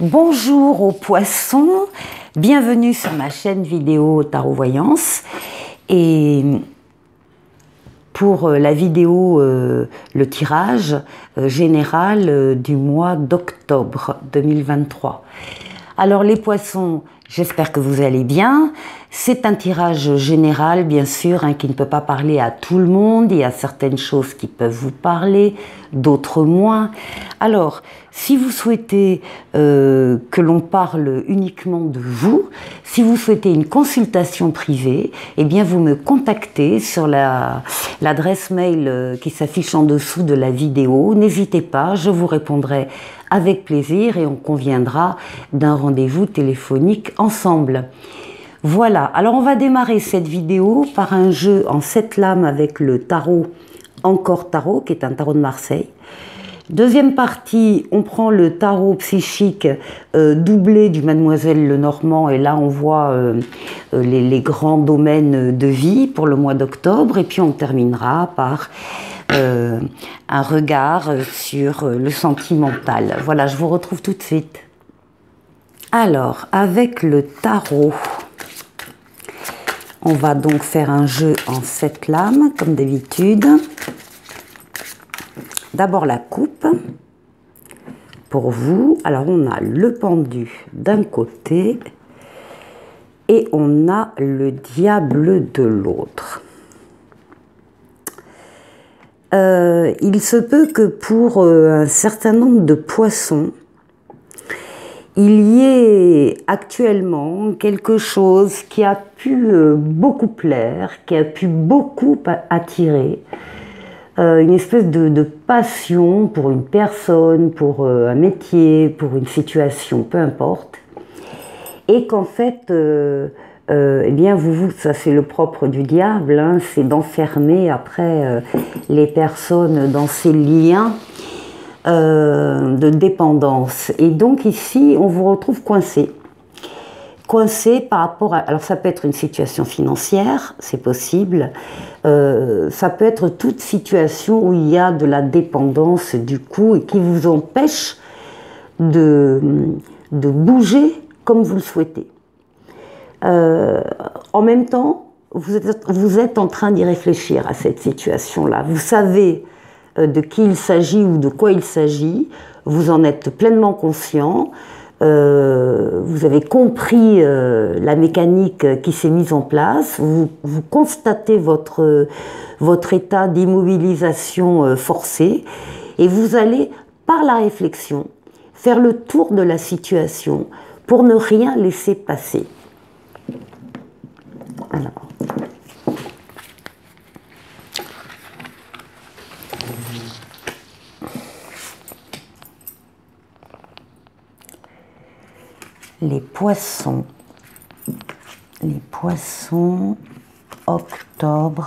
Bonjour aux poissons, bienvenue sur ma chaîne vidéo Tarot Voyance. Et pour la vidéo, le tirage général du mois d'octobre 2023. Alors les poissons, j'espère que vous allez bien. C'est un tirage général, bien sûr, qui ne peut pas parler à tout le monde. Il y a certaines choses qui peuvent vous parler, d'autres moins. Alors, si vous souhaitez que l'on parle uniquement de vous, si vous souhaitez une consultation privée, eh bien vous me contactez sur l'adresse mail qui s'affiche en dessous de la vidéo. N'hésitez pas, je vous répondrai avec plaisir et on conviendra d'un rendez-vous téléphonique ensemble. Voilà, alors on va démarrer cette vidéo par un jeu en 7 lames avec le tarot Encore Tarot, qui est un tarot de Marseille. Deuxième partie, on prend le tarot psychique doublé du Mademoiselle Lenormand, et là on voit les grands domaines de vie pour le mois d'octobre, et puis on terminera par un regard sur le sentimental. Voilà, je vous retrouve tout de suite. Alors, avec le tarot, on va donc faire un jeu en 7 lames, comme d'habitude. D'abord la coupe, pour vous. Alors on a le pendu d'un côté et on a le diable de l'autre. Il se peut que pour un certain nombre de poissons, il y ait actuellement quelque chose qui a pu beaucoup plaire, qui a pu beaucoup attirer, une espèce de passion pour une personne, pour un métier, pour une situation, peu importe, et qu'en fait, eh bien ça c'est le propre du diable, c'est d'enfermer après les personnes dans ces liens de dépendance. Et donc ici, on vous retrouve coincé. Coincé par rapport à... Alors ça peut être une situation financière, c'est possible. Ça peut être toute situation où il y a de la dépendance du coup et qui vous empêche de bouger comme vous le souhaitez. En même temps, vous êtes en train d'y réfléchir à cette situation-là. Vous savez de qui il s'agit ou de quoi il s'agit, vous en êtes pleinement conscient, vous avez compris la mécanique qui s'est mise en place, vous constatez votre état d'immobilisation forcée et vous allez, par la réflexion, faire le tour de la situation pour ne rien laisser passer. Alors. Les poissons, octobre.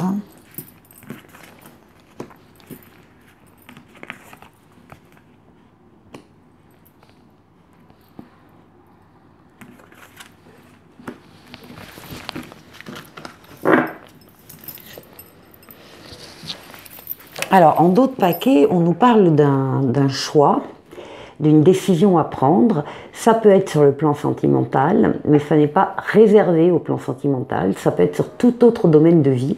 Alors, en d'autres paquets, on nous parle d'un choix, d'une décision à prendre. Ça peut être sur le plan sentimental, mais ça n'est pas réservé au plan sentimental. Ça peut être sur tout autre domaine de vie,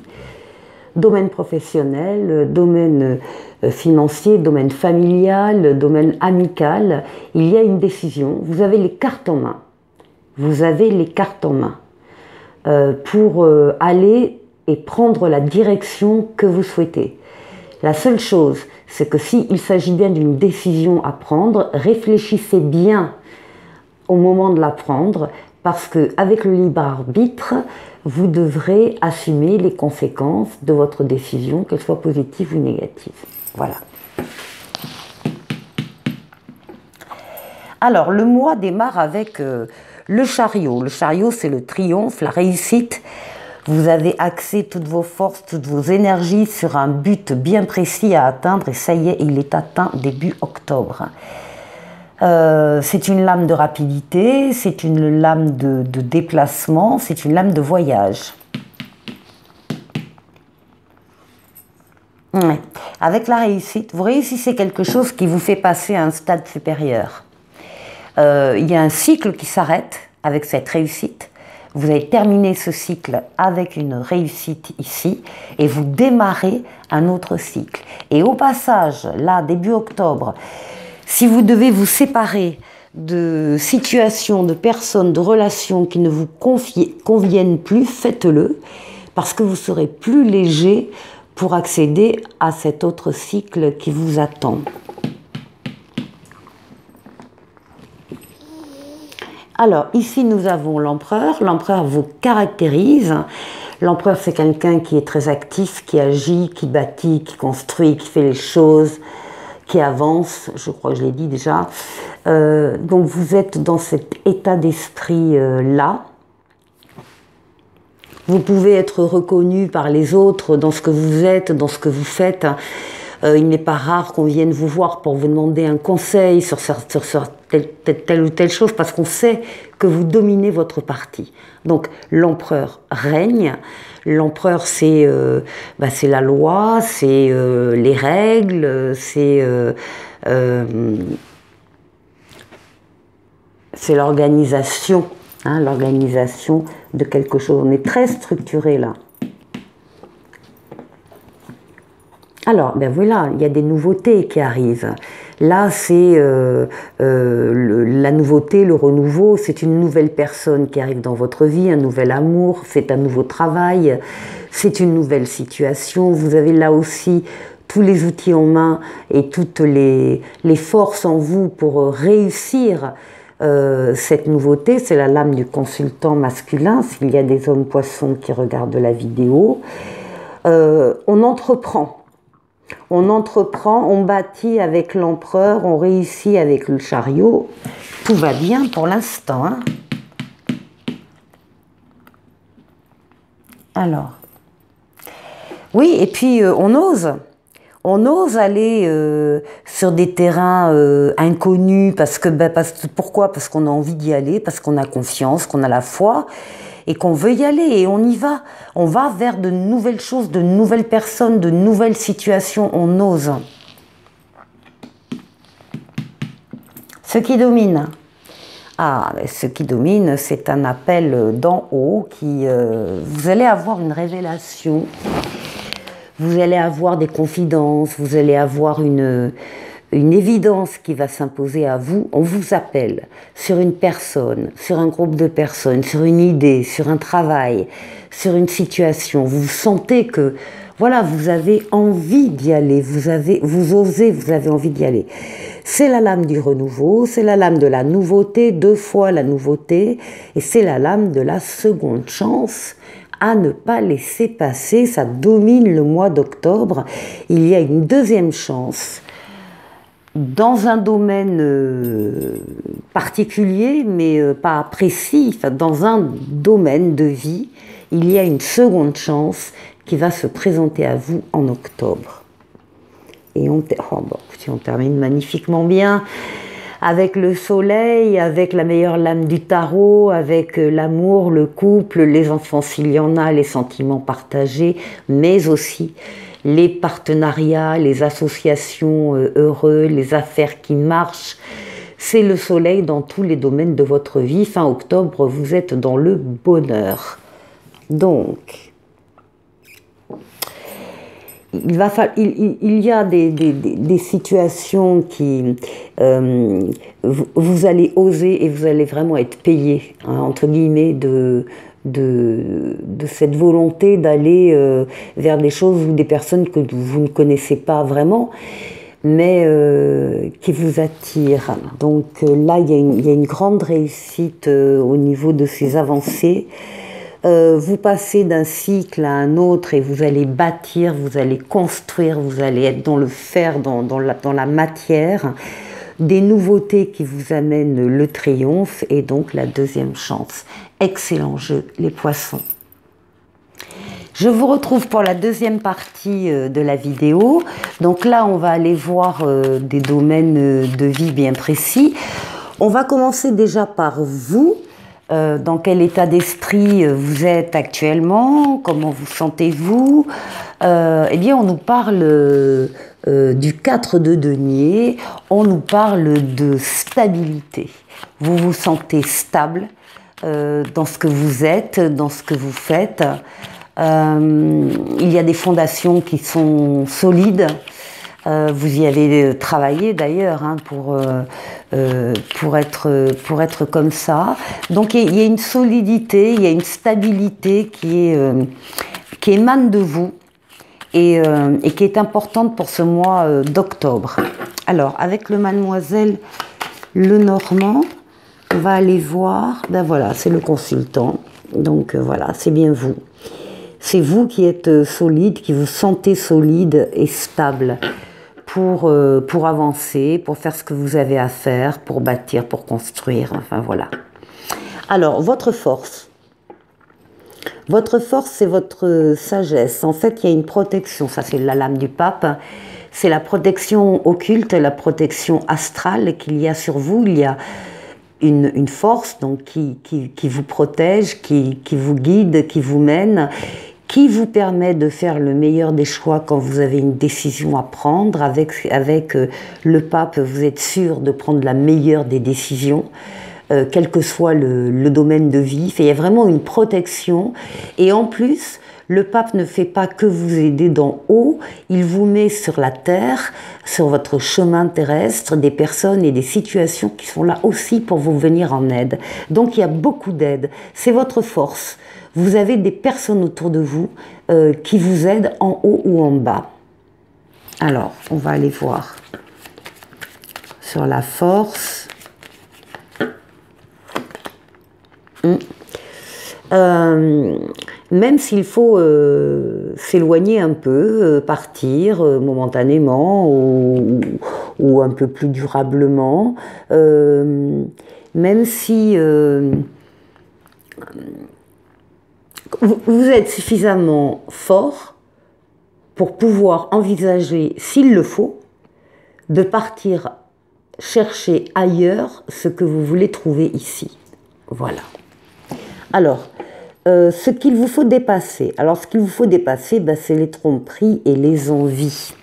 domaine professionnel, domaine financier, domaine familial, domaine amical. Il y a une décision. Vous avez les cartes en main. Vous avez les cartes en main pour aller et prendre la direction que vous souhaitez. La seule chose, c'est que s'il s'agit bien d'une décision à prendre, réfléchissez bien au moment de la prendre, parce qu'avec le libre arbitre, vous devrez assumer les conséquences de votre décision, qu'elles soient positives ou négatives. Voilà. Alors, le mois démarre avec le chariot. Le chariot, c'est le triomphe, la réussite. Vous avez axé toutes vos forces, toutes vos énergies sur un but bien précis à atteindre et ça y est, il est atteint début octobre. C'est une lame de rapidité, c'est une lame de déplacement, c'est une lame de voyage. Ouais. Avec la réussite, vous réussissez quelque chose qui vous fait passer à un stade supérieur. il y a un cycle qui s'arrête avec cette réussite. Vous avez terminé ce cycle avec une réussite ici et vous démarrez un autre cycle. Et au passage, là, début octobre, si vous devez vous séparer de situations, de personnes, de relations qui ne vous conviennent plus, faites-le parce que vous serez plus léger pour accéder à cet autre cycle qui vous attend. Alors, ici, nous avons l'empereur. L'empereur vous caractérise. L'empereur, c'est quelqu'un qui est très actif, qui agit, qui bâtit, qui construit, qui fait les choses, qui avance. Je crois que je l'ai dit déjà. Donc, vous êtes dans cet état d'esprit-là. Vous pouvez être reconnu par les autres dans ce que vous êtes, dans ce que vous faites. Il n'est pas rare qu'on vienne vous voir pour vous demander un conseil sur telle ou telle chose parce qu'on sait que vous dominez votre partie. Donc l'empereur règne. L'empereur c'est la loi, c'est les règles, c'est l'organisation, hein, l'organisation de quelque chose. On est très structuré là. Alors, ben voilà, il y a des nouveautés qui arrivent. Là, c'est la nouveauté, le renouveau, c'est une nouvelle personne qui arrive dans votre vie, un nouvel amour, c'est un nouveau travail, c'est une nouvelle situation. Vous avez là aussi tous les outils en main et toutes les forces en vous pour réussir cette nouveauté. C'est la lame du consultant masculin, s'il y a des hommes poissons qui regardent la vidéo. On entreprend. On bâtit avec l'empereur, on réussit avec le chariot. Tout va bien pour l'instant. Hein. Alors, oui, et puis on ose. On ose aller sur des terrains inconnus pourquoi? Parce qu'on a envie d'y aller, parce qu'on a confiance, qu'on a la foi et qu'on veut y aller et on y va. On va vers de nouvelles choses, de nouvelles personnes, de nouvelles situations. On ose. Ce qui domine. Ah, ce qui domine, c'est un appel d'en haut qui... vous allez avoir une révélation. Vous allez avoir des confidences, vous allez avoir une évidence qui va s'imposer à vous. On vous appelle sur une personne, sur un groupe de personnes, sur une idée, sur un travail, sur une situation. Vous sentez que, voilà, vous avez envie d'y aller, vous osez, vous avez envie d'y aller. C'est la lame du renouveau, c'est la lame de la nouveauté, 2 fois la nouveauté, et c'est la lame de la seconde chance à ne pas laisser passer. Ça domine le mois d'octobre. Il y a une deuxième chance dans un domaine particulier, mais pas précis, enfin, dans un domaine de vie, il y a une seconde chance qui va se présenter à vous en octobre. Et on termine magnifiquement bien avec le soleil, avec la meilleure lame du tarot, avec l'amour, le couple, les enfants s'il y en a, les sentiments partagés, mais aussi les partenariats, les associations heureux, les affaires qui marchent. C'est le soleil dans tous les domaines de votre vie. Fin octobre, vous êtes dans le bonheur. Donc, il y a des situations qui... vous allez oser et vous allez vraiment être payé, hein, entre guillemets, de cette volonté d'aller vers des choses ou des personnes que vous ne connaissez pas vraiment, mais qui vous attirent. Donc là, il y a une grande réussite au niveau de ces avancées. Vous passez d'un cycle à un autre et vous allez bâtir, vous allez construire, vous allez être dans le faire, dans la matière. Des nouveautés qui vous amènent le triomphe et donc la deuxième chance. Excellent jeu, les poissons. Je vous retrouve pour la deuxième partie de la vidéo. Donc là, on va aller voir des domaines de vie bien précis. On va commencer déjà par vous. Dans quel état d'esprit vous êtes actuellement? Comment vous sentez-vous? Eh bien, on nous parle du 4 de denier, on nous parle de stabilité. Vous vous sentez stable dans ce que vous êtes, dans ce que vous faites. Il y a des fondations qui sont solides. Vous y avez travaillé d'ailleurs hein, pour être comme ça. Donc il y a une solidité, il y a une stabilité qui émane de vous et qui est importante pour ce mois d'octobre. Alors avec le Mademoiselle Lenormand, on va aller voir. Ben voilà, c'est le consultant. Donc voilà, c'est bien vous. C'est vous qui êtes solide, qui vous sentez solide et stable pour avancer, pour faire ce que vous avez à faire, pour bâtir, pour construire, enfin voilà. Alors, votre force. Votre force, c'est votre sagesse. En fait, il y a une protection, ça c'est la lame du pape, c'est la protection occulte, la protection astrale qu'il y a sur vous. Il y a une force donc, qui vous protège, qui vous guide, qui vous mène, qui vous permet de faire le meilleur des choix quand vous avez une décision à prendre. Avec le pape, vous êtes sûr de prendre la meilleure des décisions, quel que soit le domaine de vie. Il y a vraiment une protection. Et en plus, le pape ne fait pas que vous aider d'en haut, il vous met sur la terre, sur votre chemin terrestre, des personnes et des situations qui sont là aussi pour vous venir en aide. Donc il y a beaucoup d'aide. C'est votre force. Vous avez des personnes autour de vous qui vous aident en haut ou en bas. Alors, on va aller voir sur la force. Même s'il faut s'éloigner un peu, partir momentanément ou un peu plus durablement, même si vous êtes suffisamment fort pour pouvoir envisager, s'il le faut, de partir chercher ailleurs ce que vous voulez trouver ici. Voilà. Alors, ce qu'il vous faut dépasser. Alors, ce qu'il vous faut dépasser, ben, c'est les tromperies et les envies.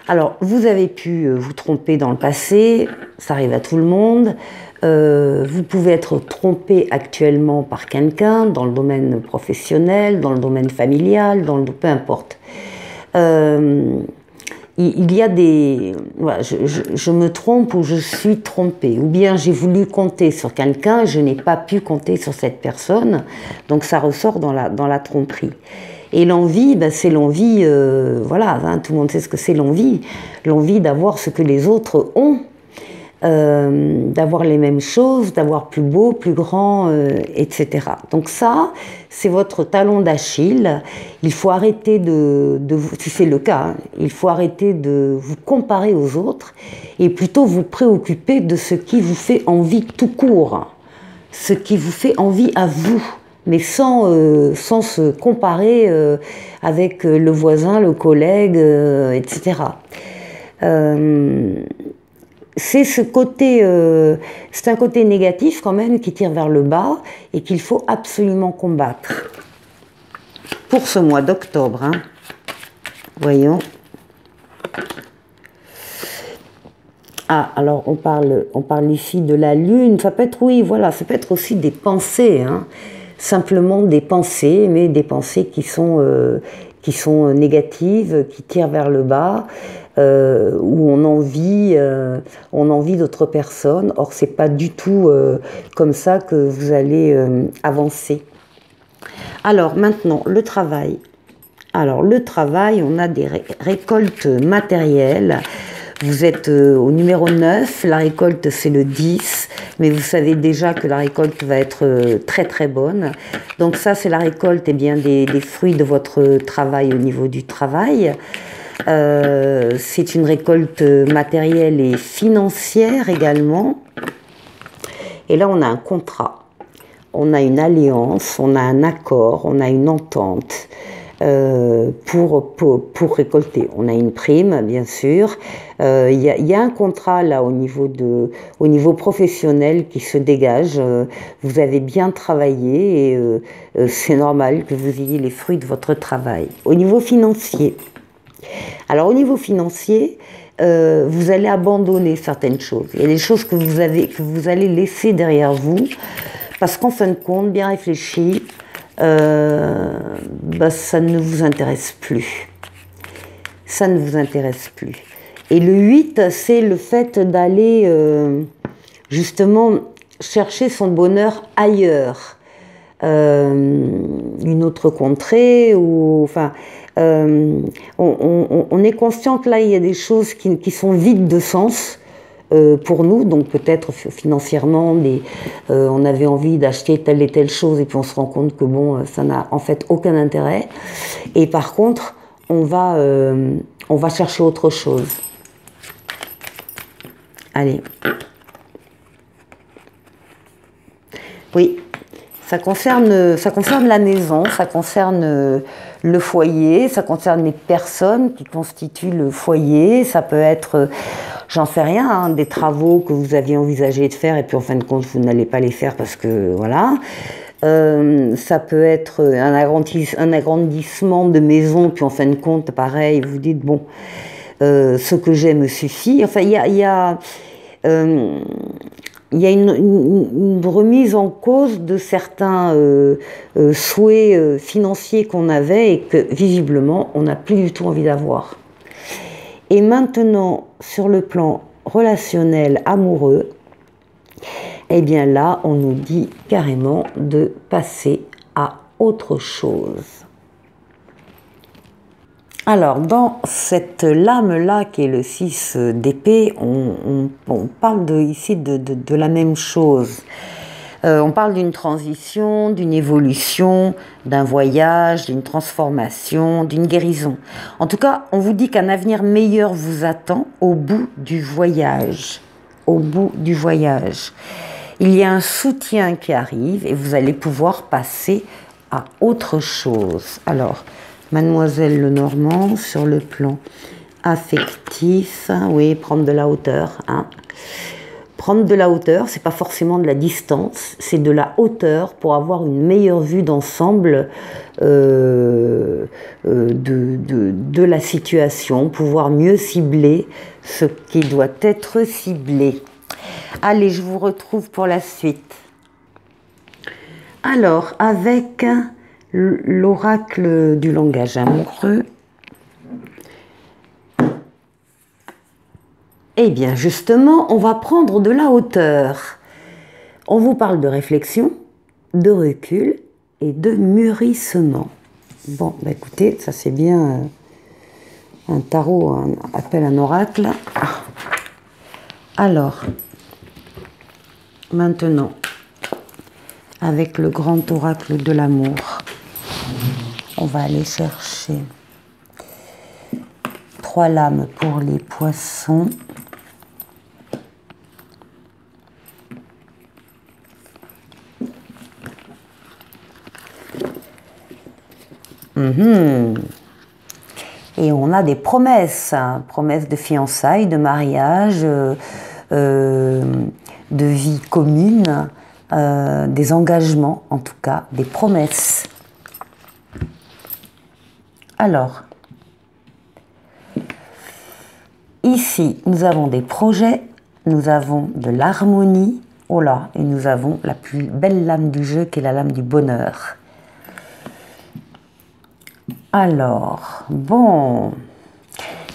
Alors, vous avez pu vous tromper dans le passé, ça arrive à tout le monde. Vous pouvez être trompé actuellement par quelqu'un dans le domaine professionnel, dans le domaine familial, peu importe. Il y a des... Voilà, je me trompe ou je suis trompée. Ou bien j'ai voulu compter sur quelqu'un et je n'ai pas pu compter sur cette personne. Donc ça ressort dans la tromperie. Et l'envie, ben c'est l'envie, voilà, hein, tout le monde sait ce que c'est l'envie. L'envie d'avoir ce que les autres ont. D'avoir les mêmes choses, d'avoir plus beau, plus grand, etc. Donc ça, c'est votre talon d'Achille. Il faut arrêter si c'est le cas, hein, il faut arrêter de vous comparer aux autres et plutôt vous préoccuper de ce qui vous fait envie tout court, ce qui vous fait envie à vous, mais sans se comparer avec le voisin, le collègue, etc. C'est ce côté, c'est un côté négatif quand même qui tire vers le bas et qu'il faut absolument combattre. Pour ce mois d'octobre, hein. Voyons. Ah, alors on parle ici de la lune. Ça peut être, oui, voilà, ça peut être aussi des pensées, hein. Simplement des pensées, mais des pensées qui sont négatives, qui tirent vers le bas. Où on envie d'autres personnes. Or, c'est pas du tout comme ça que vous allez avancer. Alors, maintenant, le travail. Alors, le travail, on a des récoltes matérielles. Vous êtes au numéro 9, la récolte c'est le 10, mais vous savez déjà que la récolte va être très très bonne. Donc ça, c'est la récolte bien, des fruits de votre travail au niveau du travail. C'est une récolte matérielle et financière également. Et là, on a un contrat, on a une alliance, on a un accord, on a une entente pour récolter. On a une prime, bien sûr. Il y a un contrat là au niveau professionnel qui se dégage. Vous avez bien travaillé et c'est normal que vous ayez les fruits de votre travail. Au niveau financier, Alors au niveau financier, vous allez abandonner certaines choses. Il y a des choses que vous allez laisser derrière vous, parce qu'en fin de compte, bien réfléchi, ça ne vous intéresse plus. Ça ne vous intéresse plus. Et le 8, c'est le fait d'aller justement chercher son bonheur ailleurs. Une autre contrée, ou enfin, on est conscient que là, il y a des choses qui sont vides de sens pour nous, donc peut-être financièrement, on avait envie d'acheter telle et telle chose, et puis on se rend compte que bon, ça n'a en fait aucun intérêt. Et par contre, on va chercher autre chose. Allez. Oui, ça concerne la maison, ça concerne le foyer, ça concerne les personnes qui constituent le foyer. Ça peut être, j'en sais rien, hein, des travaux que vous aviez envisagé de faire et puis en fin de compte vous n'allez pas les faire parce que voilà. Ça peut être un agrandissement de maison, puis en fin de compte, pareil, vous dites bon, ce que j'ai me suffit. Enfin, il y a une remise en cause de certains souhaits financiers qu'on avait et que visiblement on n'a plus du tout envie d'avoir. Et maintenant, sur le plan relationnel, amoureux, eh bien là, on nous dit carrément de passer à autre chose. Alors, dans cette lame-là, qui est le 6 d'épée, on parle ici de la même chose. On parle d'une transition, d'une évolution, d'un voyage, d'une transformation, d'une guérison. En tout cas, on vous dit qu'un avenir meilleur vous attend au bout du voyage. Au bout du voyage. Il y a un soutien qui arrive et vous allez pouvoir passer à autre chose. Alors, Mademoiselle Lenormand, sur le plan affectif, oui, prendre de la hauteur. Hein. Prendre de la hauteur, c'est pas forcément de la distance, c'est de la hauteur pour avoir une meilleure vue d'ensemble de la situation, pouvoir mieux cibler ce qui doit être ciblé. Allez, je vous retrouve pour la suite. Alors, avec l'oracle du langage amoureux, eh bien, justement, on va prendre de la hauteur. On vous parle de réflexion, de recul et de mûrissement. Bon, bah écoutez, ça c'est bien un tarot, appelle un oracle. Alors, maintenant, avec le grand oracle de l'amour, on va aller chercher 3 lames pour les poissons. Et on a des promesses, hein, promesses de fiançailles, de mariage, de vie commune, des engagements, en tout cas, des promesses. Alors, ici, nous avons des projets, nous avons de l'harmonie, oh là, et nous avons la plus belle lame du jeu qui est la lame du bonheur. Alors, bon,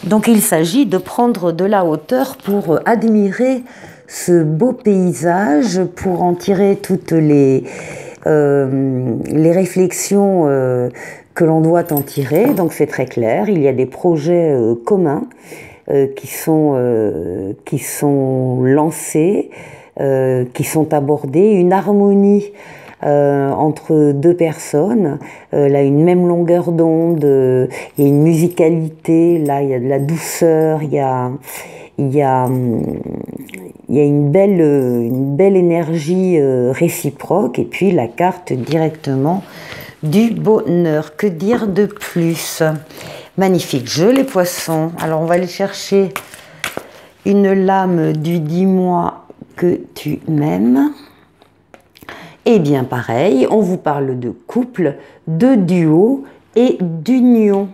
donc il s'agit de prendre de la hauteur pour admirer ce beau paysage, pour en tirer toutes les réflexions que l'on doit en tirer. Donc c'est très clair, il y a des projets communs qui sont lancés, qui sont abordés, une harmonie entre 2 personnes, là une même longueur d'onde, il y a une musicalité, là il y a de la douceur, il y a une belle énergie réciproque, et puis la carte directement du bonheur. Que dire de plus? Magnifique jeu les poissons. Alors on va aller chercher une lame du dis-moi que tu m'aimes. Et bien pareil, on vous parle de couple, de duo et d'union.